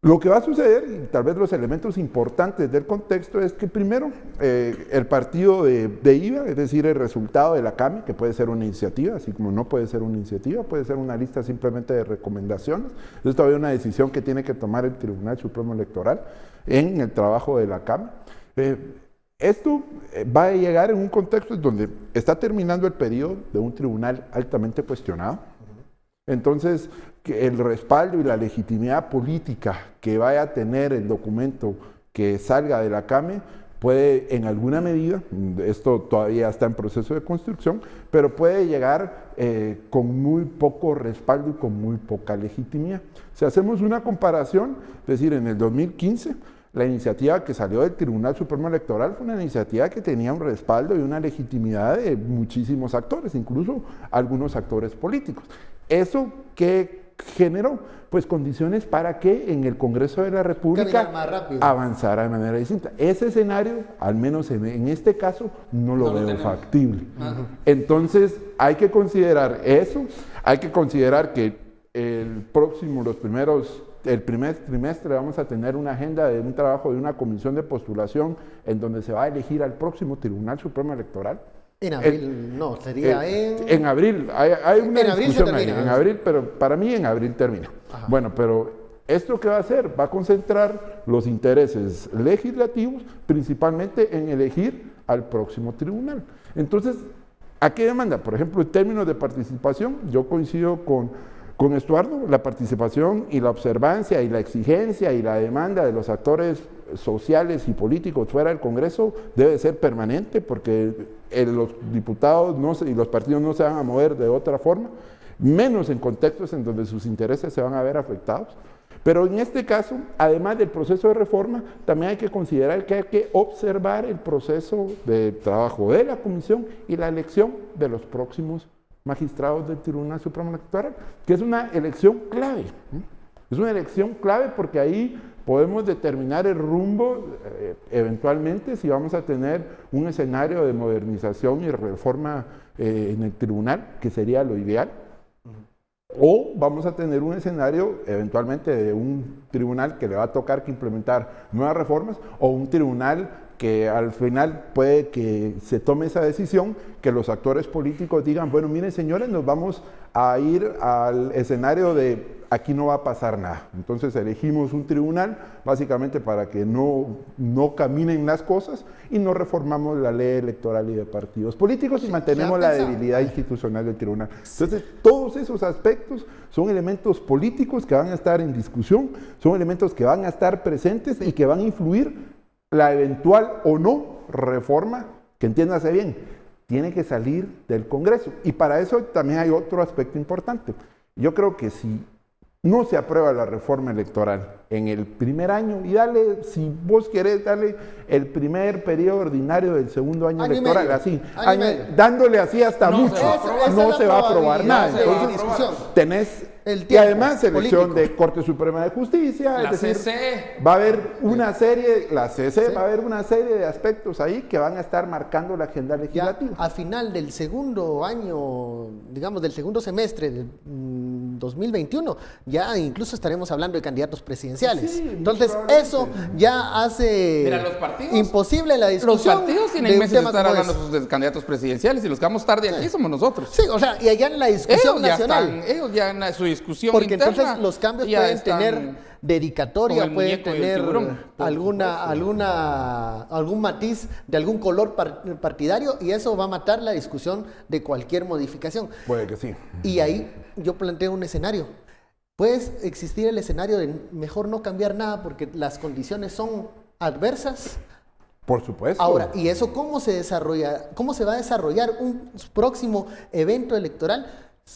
Lo que va a suceder, y tal vez los elementos importantes del contexto, es que primero el partido de ida, es decir, el resultado de la CAME, que puede ser una iniciativa, así como no puede ser una iniciativa, puede ser una lista simplemente de recomendaciones. Es todavía una decisión que tiene que tomar el Tribunal Supremo Electoral en el trabajo de la CAME. Esto va a llegar en un contexto donde está terminando el periodo de un tribunal altamente cuestionado. Entonces, que el respaldo y la legitimidad política que vaya a tener el documento que salga de la CAME puede, en alguna medida, esto todavía está en proceso de construcción, pero puede llegar con muy poco respaldo y con muy poca legitimidad. Si hacemos una comparación, es decir, en el 2015, la iniciativa que salió del Tribunal Supremo Electoral fue una iniciativa que tenía un respaldo y una legitimidad de muchísimos actores, incluso algunos actores políticos. ¿Eso qué generó? Pues condiciones para que en el Congreso de la República avanzara de manera distinta. Ese escenario, al menos en este caso, no lo veo factible. Entonces, hay que considerar eso, hay que considerar que el primer trimestre vamos a tener una agenda de un trabajo de una comisión de postulación en donde se va a elegir al próximo Tribunal Supremo Electoral. En abril, no, sería en abril, hay una discusión ahí, en abril, pero para mí en abril termina. Ajá. Bueno, pero ¿esto qué va a hacer? Va a concentrar los intereses legislativos principalmente en elegir al próximo tribunal. Entonces, ¿a qué demanda? Por ejemplo, en términos de participación, yo coincido con Estuardo, la participación y la observancia y la exigencia y la demanda de los actores sociales y políticos fuera del Congreso debe ser permanente porque los diputados y los partidos no se van a mover de otra forma, menos en contextos en donde sus intereses se van a ver afectados. Pero en este caso, además del proceso de reforma, también hay que considerar que hay que observar el proceso de trabajo de la Comisión y la elección de los próximos magistrados del Tribunal Supremo Electoral, que es una elección clave. Es una elección clave porque ahí podemos determinar el rumbo, eventualmente, si vamos a tener un escenario de modernización y reforma en el tribunal, que sería lo ideal, o vamos a tener un escenario, eventualmente, de un tribunal que le va a tocar que implementar nuevas reformas, o un tribunal que al final puede que se tome esa decisión, que los actores políticos digan, bueno, miren señores, nos vamos a ir al escenario de aquí no va a pasar nada. Entonces elegimos un tribunal básicamente para que no caminen las cosas y no reformamos la ley electoral y de partidos políticos y mantenemos la debilidad institucional del tribunal. Entonces todos esos aspectos son elementos políticos que van a estar en discusión, son elementos que van a estar presentes y que van a influir la eventual o no reforma, que entiéndase bien, tiene que salir del Congreso. Y para eso también hay otro aspecto importante. Yo creo que si no se aprueba la reforma electoral en el primer año, y dale, si vos querés, dale el primer periodo ordinario del segundo año electoral, así, dándole así hasta mucho, no se va a aprobar nada. Entonces, tenés y además elección de Corte Suprema de Justicia, es decir, CC. Va a haber una serie, la CC, va a haber una serie de aspectos ahí que van a estar marcando la agenda legislativa. Ya, a final del segundo año, digamos del segundo semestre del 2021, ya incluso estaremos hablando de candidatos presidenciales. Sí, entonces eso ya hace imposible la discusión. Los partidos tienen meses de estar hablando de candidatos presidenciales y los que vamos tarde aquí somos nosotros. Sí, o sea, y allá en la discusión nacional. Ellos ya en su discusión porque interna, entonces los cambios pueden tener dedicatoria, pueden tener algún matiz de algún color partidario y eso va a matar la discusión de cualquier modificación. Puede que sí. Y ahí yo planteo un escenario. Puede existir el escenario de mejor no cambiar nada porque las condiciones son adversas. Por supuesto. Ahora, ¿y eso cómo se desarrolla? ¿Cómo se va a desarrollar un próximo evento electoral?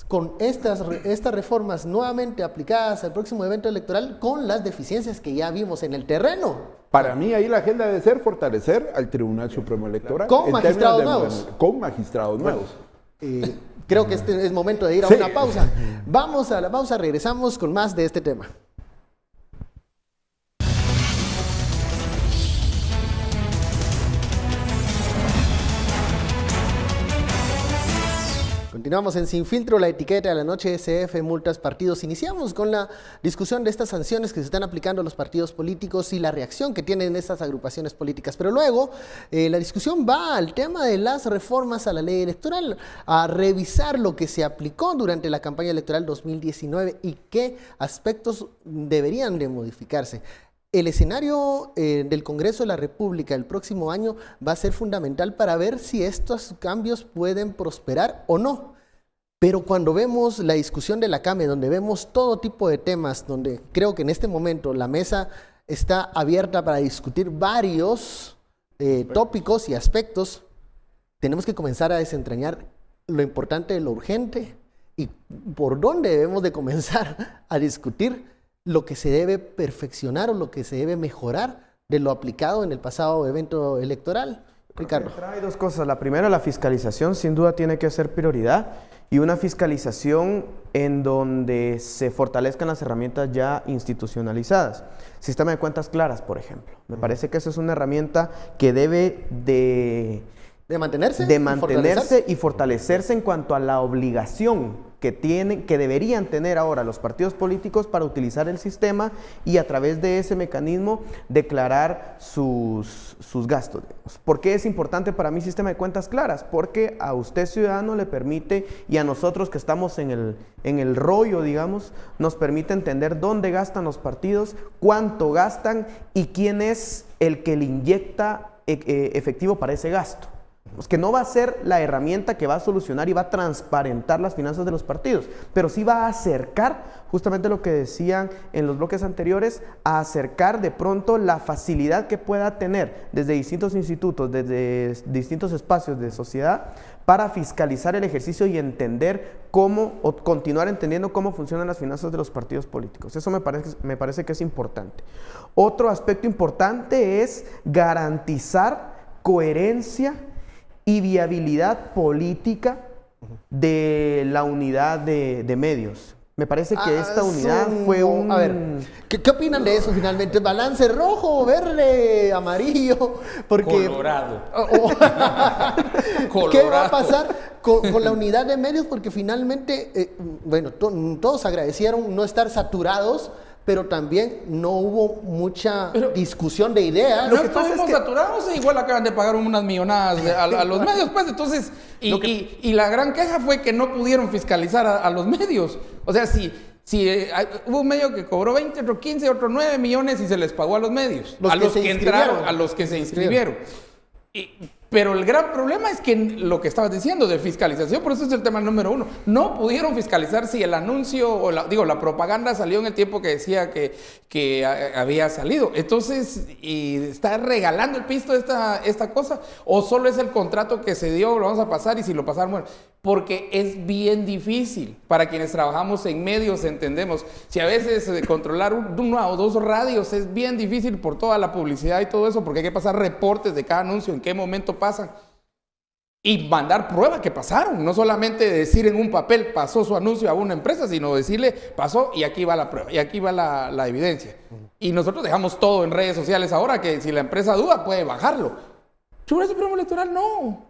Con estas reformas nuevamente aplicadas al próximo evento electoral con las deficiencias que ya vimos en el terreno. Para mí ahí la agenda debe ser fortalecer al Tribunal Supremo Electoral. Con magistrados nuevos. Con magistrados nuevos. Creo que este es momento de ir a una pausa. Vamos a la pausa, regresamos con más de este tema. Continuamos en Sin Filtro, la etiqueta de la noche, SF, multas, partidos. Iniciamos con la discusión de estas sanciones que se están aplicando a los partidos políticos y la reacción que tienen estas agrupaciones políticas. Pero luego la discusión va al tema de las reformas a la ley electoral, a revisar lo que se aplicó durante la campaña electoral 2019 y qué aspectos deberían de modificarse. El escenario del Congreso de la República el próximo año va a ser fundamental para ver si estos cambios pueden prosperar o no. Pero cuando vemos la discusión de la CAME, donde vemos todo tipo de temas, donde creo que en este momento la mesa está abierta para discutir varios tópicos y aspectos, tenemos que comenzar a desentrañar lo importante de lo urgente y por dónde debemos de comenzar a discutir lo que se debe perfeccionar o lo que se debe mejorar de lo aplicado en el pasado evento electoral. Ricardo. Trae dos cosas. La primera, la fiscalización, sin duda tiene que ser prioridad, y una fiscalización en donde se fortalezcan las herramientas ya institucionalizadas. Sistema de cuentas claras, por ejemplo. Me parece que esa es una herramienta que debe de mantenerse y fortalecerse en cuanto a la obligación que deberían tener ahora los partidos políticos para utilizar el sistema y a través de ese mecanismo declarar sus gastos. ¿Por qué es importante para mí sistema de cuentas claras? Porque a usted ciudadano le permite, y a nosotros que estamos en el rollo, digamos, nos permite entender dónde gastan los partidos, cuánto gastan y quién es el que le inyecta efectivo para ese gasto. Pues que no va a ser la herramienta que va a solucionar y va a transparentar las finanzas de los partidos, pero sí va a acercar, justamente lo que decían en los bloques anteriores, a acercar de pronto la facilidad que pueda tener desde distintos institutos, desde distintos espacios de sociedad, para fiscalizar el ejercicio y entender cómo, o continuar entendiendo cómo funcionan las finanzas de los partidos políticos. Eso me parece que es importante. Otro aspecto importante es garantizar coherencia y viabilidad política de la unidad de medios. Me parece que esta unidad fue un... A ver, ¿qué opinan de eso finalmente? ¿Balance rojo, verde, amarillo? Porque, Colorado. ¿Qué va a pasar con la unidad de medios? Porque finalmente, todos agradecieron no estar saturados, pero también no hubo mucha discusión de ideas. No estuvimos saturados e igual acaban de pagar unas millonadas a los medios, pues, entonces, y la gran queja fue que no pudieron fiscalizar a los medios. O sea, si hubo un medio que cobró 20, otro 15, otro 9 millones y se les pagó a los medios, a los que entraron, a los que se inscribieron. Pero el gran problema es que lo que estabas diciendo de fiscalización, por eso es el tema número uno, no pudieron fiscalizar si el anuncio o la propaganda salió en el tiempo que decía que había salido. Entonces, ¿y está regalando el pisto esta cosa? ¿O solo es el contrato que se dio, lo vamos a pasar y si lo pasaron, bueno? Porque es bien difícil. Para quienes trabajamos en medios entendemos. Si a veces controlar una o dos radios es bien difícil por toda la publicidad y todo eso, porque hay que pasar reportes de cada anuncio, en qué momento pasan. Y mandar prueba que pasaron. No solamente decir en un papel pasó su anuncio a una empresa, sino decirle pasó y aquí va la prueba, y aquí va la evidencia. Y nosotros dejamos todo en redes sociales ahora, que si la empresa duda puede bajarlo. Sobre ese programa electoral no.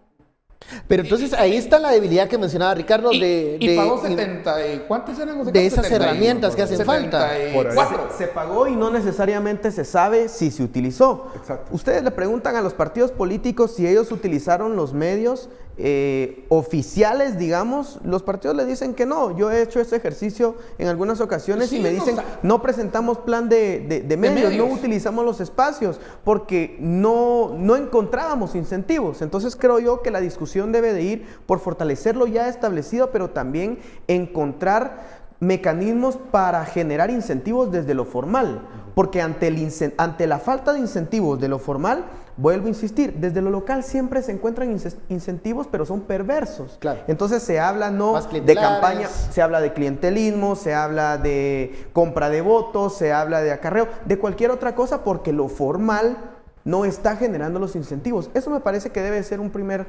Pero entonces ahí está la debilidad que mencionaba Ricardo y pagó 70, ¿cuántos eran? De esas herramientas que hacen falta. Se pagó y no necesariamente se sabe si se utilizó. Exacto. Ustedes le preguntan a los partidos políticos si ellos utilizaron los medios oficiales, digamos. Los partidos le dicen que no. Yo he hecho ese ejercicio en algunas ocasiones y me dicen, no presentamos plan de medios, no utilizamos los espacios porque no encontrábamos incentivos. Entonces creo yo que la discusión debe de ir por fortalecer lo ya establecido, pero también encontrar mecanismos para generar incentivos desde lo formal, porque ante la falta de incentivos de lo formal, vuelvo a insistir, desde lo local siempre se encuentran incentivos, pero son perversos. Claro. Entonces se habla de campaña, se habla de clientelismo, se habla de compra de votos, se habla de acarreo, de cualquier otra cosa, porque lo formal no está generando los incentivos. Eso me parece que debe ser un primer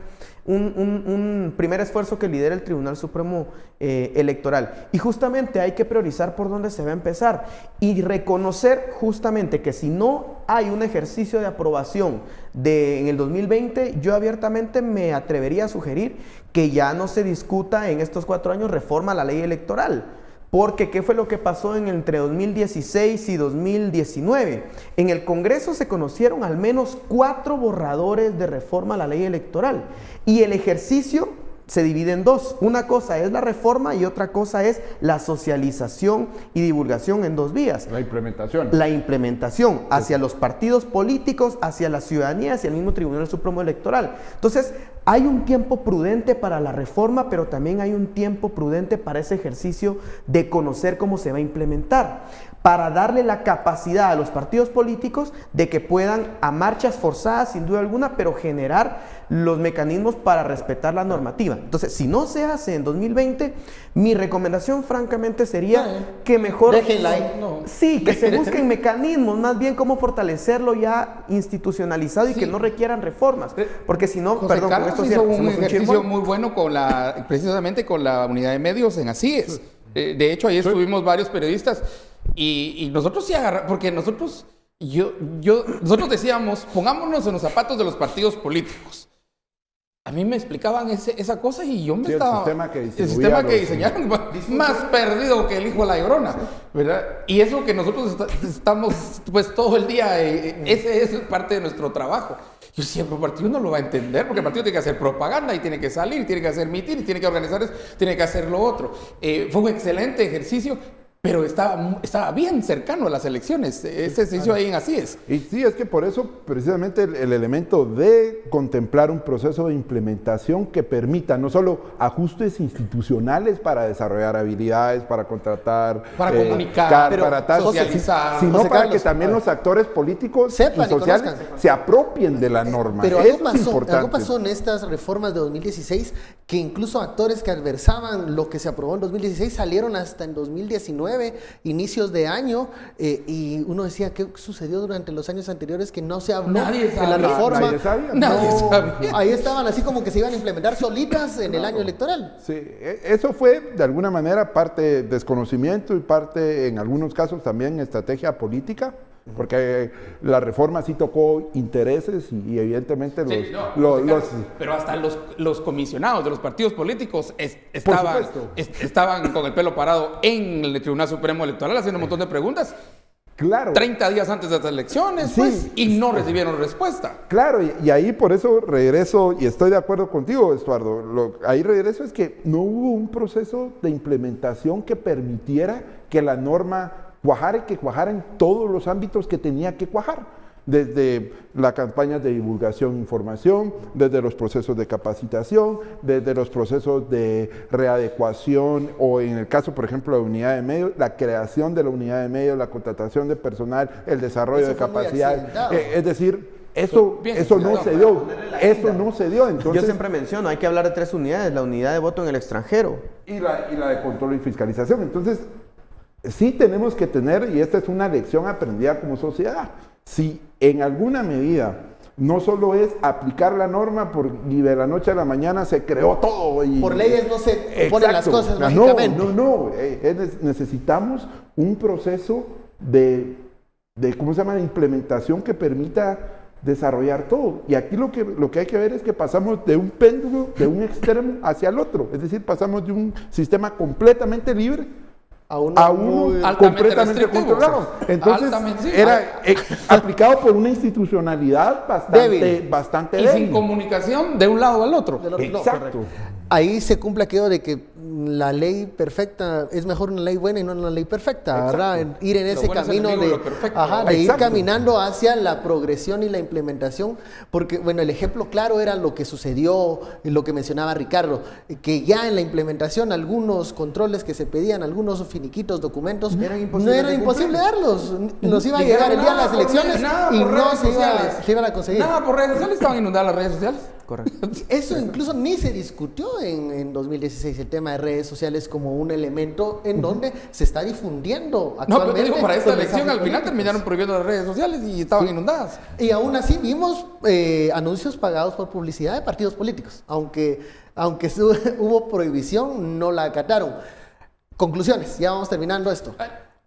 esfuerzo que lidera el Tribunal Supremo Electoral. Y justamente hay que priorizar por dónde se va a empezar y reconocer justamente que si no hay un ejercicio de aprobación en el 2020, yo abiertamente me atrevería a sugerir que ya no se discuta en estos 4 años reforma a la ley electoral. Porque, ¿qué fue lo que pasó entre 2016 y 2019? En el Congreso se conocieron al menos 4 borradores de reforma a la ley electoral. Y el ejercicio se divide en dos. Una cosa es la reforma y otra cosa es la socialización y divulgación en dos vías. La implementación. La implementación hacia los partidos políticos, hacia la ciudadanía, hacia el mismo Tribunal Supremo Electoral. Entonces, hay un tiempo prudente para la reforma, pero también hay un tiempo prudente para ese ejercicio de conocer cómo se va a implementar, para darle la capacidad a los partidos políticos de que puedan, a marchas forzadas sin duda alguna, pero generar los mecanismos para respetar la normativa. Entonces, si no se hace en 2020, mi recomendación francamente sería que mejor... Déjenla ahí. Sí, que se busquen mecanismos, más bien cómo fortalecerlo ya institucionalizado y que no requieran reformas. Porque si no, José perdón, con Carlos esto hizo un hacemos ejercicio chismón. muy bueno precisamente con la unidad de medios en Así es. De hecho, ahí estuvimos varios periodistas y nosotros sí agarramos, porque nosotros decíamos, pongámonos en los zapatos de los partidos políticos. A mí me explicaban esa cosa y yo me estaba... El sistema que diseñaron más perdido que el hijo de la Llorona, ¿verdad? Y eso que nosotros estamos pues todo el día, ese es parte de nuestro trabajo. Yo siempre el partido no lo va a entender, porque el partido tiene que hacer propaganda y tiene que salir, tiene que hacer mitin, tiene que organizar eso, tiene que hacer lo otro. Fue un excelente ejercicio, pero estaba bien cercano a las elecciones. Ese ejercicio ahí en Así es. Y sí, es que por eso precisamente el elemento de contemplar un proceso de implementación que permita no solo ajustes institucionales para desarrollar habilidades, para contratar, para comunicar, para tal, socializar, sino para que también los actores políticos sepan y sociales se apropien de la norma. Pero algo pasó en estas reformas de 2016 que incluso actores que adversaban lo que se aprobó en 2016 salieron hasta en 2019, inicios de año, y uno decía, ¿qué sucedió durante los años anteriores que no se habló de la reforma? Nadie sabía. Ahí estaban así como que se iban a implementar solitas en el año electoral. Sí, eso fue de alguna manera parte desconocimiento y parte en algunos casos también estrategia política. Porque la reforma sí tocó intereses y evidentemente pero hasta los comisionados de los partidos políticos estaban con el pelo parado en el Tribunal Supremo Electoral haciendo un montón de preguntas. Claro. 30 días antes de las elecciones, Sí. pues, y no recibieron respuesta. Claro, y ahí por eso regreso, y estoy de acuerdo contigo, Estuardo, ahí regreso es que no hubo un proceso de implementación que permitiera que la norma cuajara y que cuajara en todos los ámbitos que tenía que cuajar, desde las campañas de divulgación e información, desde los procesos de capacitación, desde los procesos de readecuación o en el caso, por ejemplo, de unidad de medios, la creación de la unidad de medios, la contratación de personal, el desarrollo de capacidades, es decir, eso no se dio, entonces... Yo siempre menciono, hay que hablar de 3 unidades, la unidad de voto en el extranjero. Y la de control y fiscalización, entonces... Sí tenemos que tener, y esta es una lección aprendida como sociedad, si en alguna medida no solo es aplicar la norma y de la noche a la mañana se creó todo. Por leyes no se ponen las cosas mágicamente. No, necesitamos un proceso de ¿cómo se llama?, de implementación que permita desarrollar todo. Y aquí lo que hay que ver es que pasamos de un péndulo, de un extremo hacia el otro, es decir, pasamos de un sistema completamente libre a uno completamente controlado. Entonces, era aplicado por una institucionalidad bastante débil. Y sin comunicación de un lado al otro. Exacto. Ahí se cumple aquello de que la ley perfecta es mejor una ley buena y no una ley perfecta, ¿verdad? Ir en ese camino de ir caminando hacia la progresión y la implementación, porque, bueno, el ejemplo claro era lo que sucedió, lo que mencionaba Ricardo, que ya en la implementación algunos controles que se pedían, algunos finiquitos, documentos, no era imposible darlos, nos iba a llegar el día de las elecciones y no se iban a conseguir. Nada por redes sociales, estaban inundadas las redes sociales. Correcto. Eso incluso ni se discutió en 2016, el tema de redes sociales como un elemento en donde se está difundiendo actualmente. No, pero digo, para esta elección al final terminaron prohibiendo las redes sociales y estaban inundadas. Y aún así vimos anuncios pagados por publicidad de partidos políticos, aunque hubo prohibición, no la acataron. Conclusiones, ya vamos terminando esto.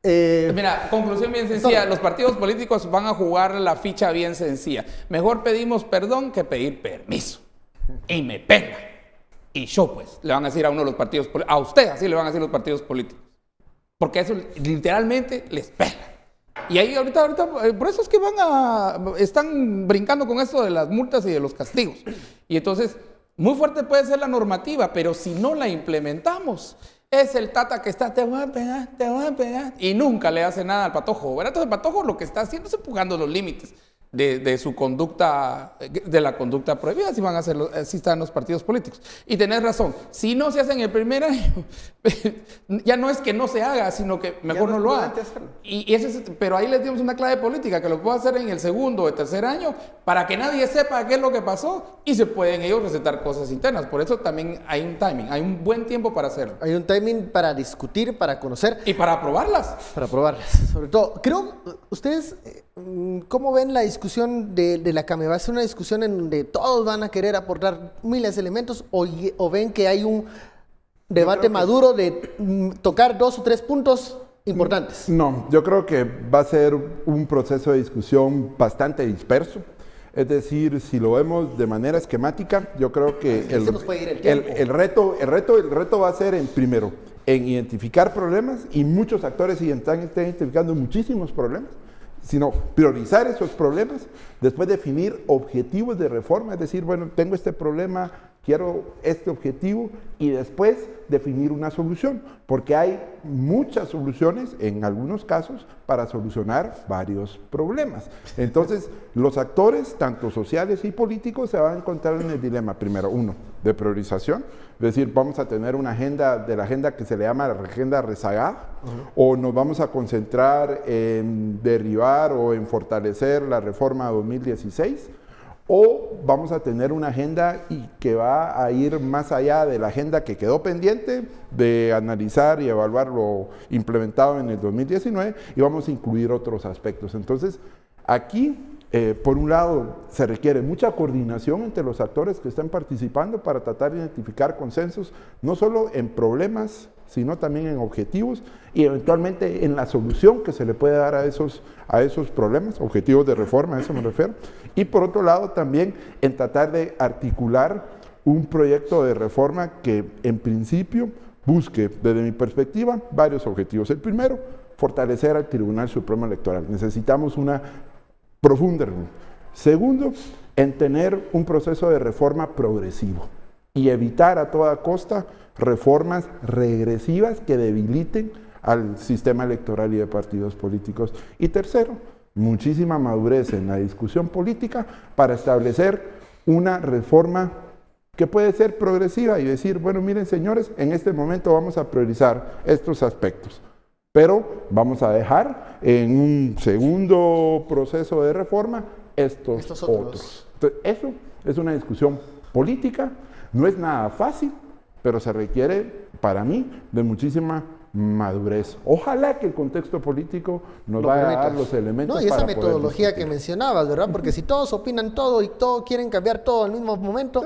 Mira, conclusión bien sencilla, los partidos políticos van a jugar la ficha bien sencilla. Mejor pedimos perdón que pedir permiso. Y me pega. Y yo pues, le van a decir a uno de los partidos políticos, a usted así le van a decir los partidos políticos. Porque eso literalmente les pega. Y ahí ahorita, por eso es que están brincando con esto de las multas y de los castigos. Y entonces, Muy fuerte puede ser la normativa, pero si no la implementamos, es el tata que está, te voy a pegar, y nunca le hace nada al patojo, ¿verdad? Entonces el patojo lo que está haciendo es empujando los límites de su conducta, de la conducta prohibida, si van a hacerlo, así están los partidos políticos. Y tenés razón, si no se hace en el primer año, ya no es que no se haga, sino que mejor no lo haga. Pero ahí les dimos una clave política, que lo puedo hacer en el segundo o el tercer año, para que nadie sepa qué es lo que pasó, y se pueden ellos recetar cosas internas. Por eso también hay un timing, hay un buen tiempo para hacerlo. Hay un timing para discutir, para conocer. Y para aprobarlas. Para aprobarlas, sobre todo. Creo, ustedes, ¿cómo ven la discusión de la CAME? ¿Va a ser una discusión en donde todos van a querer aportar miles de elementos o ven que hay un debate maduro de tocar 2 o 3 puntos importantes? No, yo creo que va a ser un proceso de discusión bastante disperso. Es decir, si lo vemos de manera esquemática, yo creo que el reto va a ser primero en identificar problemas, y muchos actores están identificando muchísimos problemas, sino priorizar esos problemas, después definir objetivos de reforma, es decir, bueno, tengo este problema, quiero este objetivo, y después definir una solución, porque hay muchas soluciones, en algunos casos, para solucionar varios problemas. Entonces, los actores, tanto sociales y políticos, se van a encontrar en el dilema, primero, uno, de priorización, es decir, vamos a tener una agenda, de la agenda que se le llama la agenda rezagada, o nos vamos a concentrar en derribar o en fortalecer la reforma 2016, o vamos a tener una agenda que va a ir más allá de la agenda que quedó pendiente de analizar y evaluar lo implementado en el 2019, y vamos a incluir otros aspectos. Entonces, aquí, por un lado, se requiere mucha coordinación entre los actores que están participando para tratar de identificar consensos, no solo en problemas, sino también en objetivos y eventualmente en la solución que se le puede dar a esos problemas, objetivos de reforma, a eso me refiero. Y por otro lado también en tratar de articular un proyecto de reforma que en principio busque, desde mi perspectiva, varios objetivos. El primero, fortalecer al Tribunal Supremo Electoral. Necesitamos una profunda reunión. Segundo, en tener un proceso de reforma progresivo y evitar a toda costa reformas regresivas que debiliten al sistema electoral y de partidos políticos. Y tercero, muchísima madurez en la discusión política para establecer una reforma que puede ser progresiva y decir, bueno, miren señores, en este momento vamos a priorizar estos aspectos, pero vamos a dejar en un segundo proceso de reforma estos otros. Entonces, eso es una discusión política, no es nada fácil, pero se requiere, para mí, de muchísima madurez. Ojalá que el contexto político nos vaya a dar los elementos. No, y esa metodología que mencionabas, ¿verdad? Porque si todos opinan todo y todos quieren cambiar todo al mismo momento,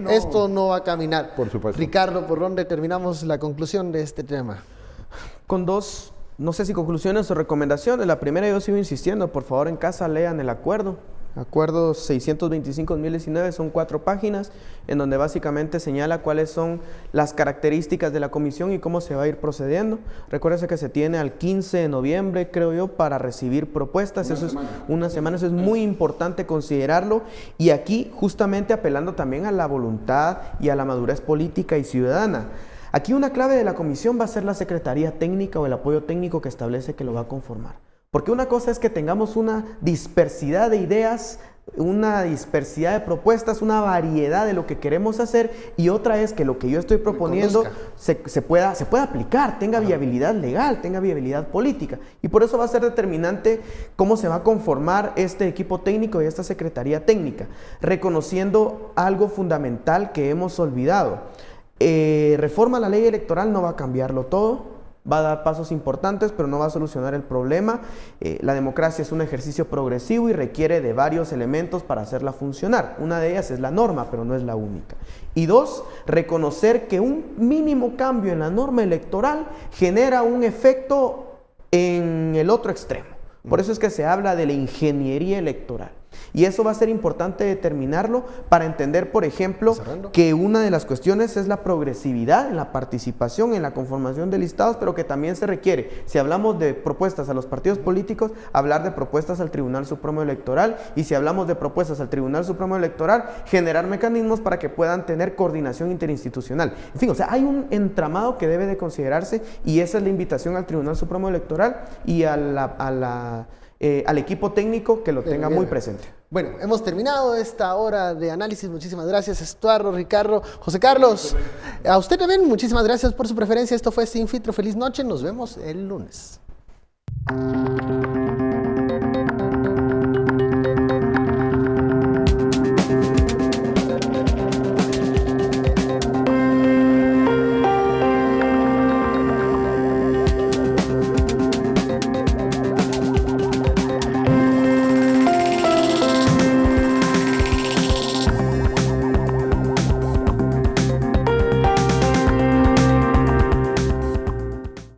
esto no va a caminar. Por supuesto. Ricardo, ¿por dónde terminamos la conclusión de este tema? Con dos, no sé si conclusiones o recomendaciones. La primera, yo sigo insistiendo, por favor en casa lean el acuerdo. Acuerdo 625/2019, son 4 páginas en donde básicamente señala cuáles son las características de la comisión y cómo se va a ir procediendo. Recuérdese que se tiene al 15 de noviembre, creo yo, para recibir propuestas. Una semana, eso es muy importante considerarlo. Y aquí justamente apelando también a la voluntad y a la madurez política y ciudadana. Aquí una clave de la comisión va a ser la Secretaría Técnica o el apoyo técnico que establece que lo va a conformar. Porque una cosa es que tengamos una dispersidad de ideas, una dispersidad de propuestas, una variedad de lo que queremos hacer, y otra es que lo que yo estoy proponiendo se pueda aplicar, tenga viabilidad legal, tenga viabilidad política. Y por eso va a ser determinante cómo se va a conformar este equipo técnico y esta Secretaría Técnica, reconociendo algo fundamental que hemos olvidado. Reforma a la ley electoral no va a cambiarlo todo. Va a dar pasos importantes, pero no va a solucionar el problema. La democracia es un ejercicio progresivo y requiere de varios elementos para hacerla funcionar. Una de ellas es la norma, pero no es la única. Y 2, reconocer que un mínimo cambio en la norma electoral genera un efecto en el otro extremo. Por eso es que se habla de la ingeniería electoral. Y eso va a ser importante determinarlo para entender, por ejemplo, que una de las cuestiones es la progresividad en la participación, en la conformación de listados, pero que también se requiere, si hablamos de propuestas a los partidos políticos, hablar de propuestas al Tribunal Supremo Electoral, y si hablamos de propuestas al Tribunal Supremo Electoral, generar mecanismos para que puedan tener coordinación interinstitucional. En fin, o sea, hay un entramado que debe de considerarse, y esa es la invitación al Tribunal Supremo Electoral y al equipo técnico que lo tenga muy presente. Bueno, hemos terminado esta hora de análisis. Muchísimas gracias, Estuardo, Ricardo, José Carlos. A usted también, muchísimas gracias por su preferencia. Esto fue Sin Filtro. Feliz noche. Nos vemos el lunes.